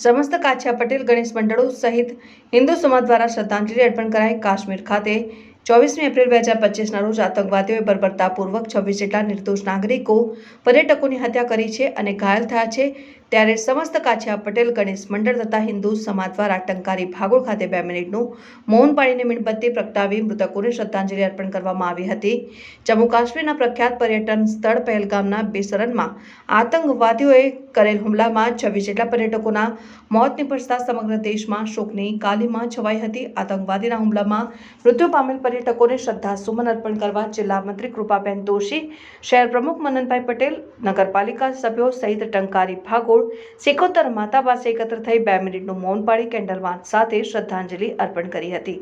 समस्त काछिया पटेल गणेश मंडळों सहित हिंदू समाज द्वारा श्रद्धांजलि अर्पण कराई। काश्मीर खाते 24 एप्रिल 2025 रोज आतंकवादीओએ બર્બરતાપૂર્વક 26 જેટલા નિર્દોષ નાગરિકો પર્યટકોની હત્યા કરી છે અને ઘાયલ થયા છે। ત્યારે સમસ્ત કાછિયા પટેલ ગણેશ મંડળ તથા હિન્દુ સમાજ દ્વારા ટંકારી ભાગોળ ખાતે 2 મિનિટનું મૌન પાળીને મીણબત્તી પ્રગટાવી મૃતકોને શ્રદ્ધાંજલિ અર્પણ કરવામાં આવી હતી। જમ્મુ કાશ્મીરના પ્રખ્યાત પર્યટન સ્થળ પહેલગામના બેસરનમાં આતંકવાદીઓએ કરેલ હુમલામાં 26 જેટલા પર્યટકોના મોત નિપજતા સમગ્ર દેશમાં શોકની કાલીમાં છવાઈ હતી। આતંકવાદીના હુમલામાં મૃત્યુ પામેલ પર્યટકોને શ્રદ્ધાસુમન અર્પણ કરવા જિલ્લા મંત્રી કૃપાબેન દોશી, શહેર પ્રમુખ મનનભાઈ પટેલ, નગરપાલિકા સભ્યો સહિત ટંકારી ભાગોળ સિકોતર માતા પાસે એકત્ર થઈ 2 મિનિટનું મૌન પાળી કેન્ડલ માર્ચ સાથે શ્રદ્ધાંજલિ અર્પણ કરી હતી।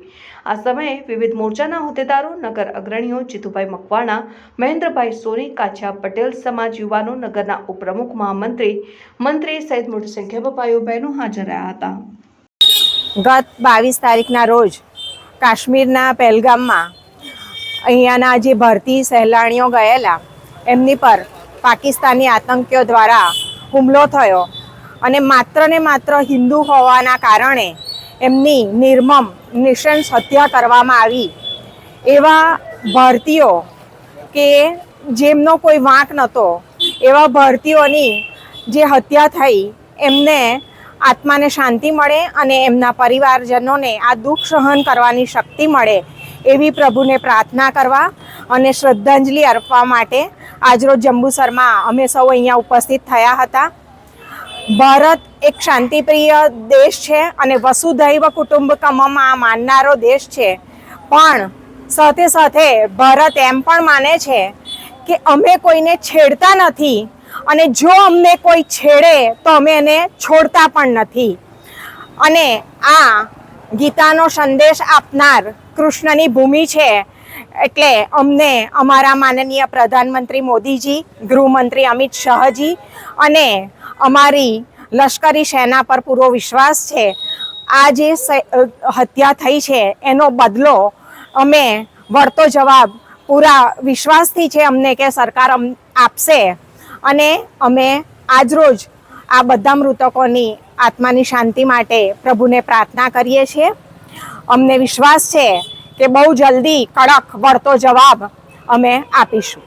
આ સમયે વિવિધ મોરચાના હોદ્દેદારો, નગર અગ્રણીઓ જીતુભાઈ મકવાણા, મહેન્દ્રભાઈ સોની, કાછિયા પટેલ સમાજ યુવાનો, નગરના ઉપપ્રમુખ, મહામંત્રી, મંત્રી સહિત મોટી સંખ્યામાં ભાઈઓ બહેનો હાજર રહ્યા હતા। ગત 22 તારીખના રોજ કાશ્મીરના પહેલગામમાં અહીંયાના જે ભારતીય સહેલાણીઓ ગયેલા એમની પર પાકિસ્તાની આતંકીઓ દ્વારા હુમલો થયો અને માત્ર હિન્દુ હોવાના કારણે એમની નિર્મમ નિશંસ હત્યા કરવામાં આવી। એવા ભારતીયો કે જેમનો કોઈ વાંક નહોતો એવા ભારતીયોની જે હત્યા થઈ એમને આત્માને શાંતિ મળે અને એમના પરિવારજનોને આ દુઃખ સહન કરવાની શક્તિ મળે એવી પ્રભુને પ્રાર્થના કરવા અને શ્રદ્ધાંજલિ અર્પવા માટે આજરોજ જંબુસરમાં અમે સૌ અહીંયા ઉપસ્થિત થયા હતા। ભારત એક શાંતિપ્રિય દેશ છે અને વસુધૈવ કુટુંબકમમાં માનનારો દેશ છે, પણ સાથે સાથે ભારત એમ પણ માને છે કે અમે કોઈને છેડતા નથી અને જો અમને કોઈ છેડે તો અમે એને છોડતા પણ નથી। અને આ ગીતાનો સંદેશ આપનાર કૃષ્ણની ભૂમિ છે એટલે અમને અમારા માનનીય પ્રધાનમંત્રી મોદીજી, ગૃહમંત્રી અમિત શાહજી અને અમારી લશ્કરી સેના પર પૂરો વિશ્વાસ છે। આ જે હત્યા થઈ છે એનો બદલો અમે વળતો જવાબ પૂરા વિશ્વાસથી છે અમને કે સરકાર આપશે અને અમે આજરોજ આ બધા મૃતકોની આત્માની શાંતિ માટે પ્રભુને પ્રાર્થના કરીએ છીએ। અમને વિશ્વાસ છે કે બહુ જલ્દી કડક વળતો જવાબ અમે આપીશું।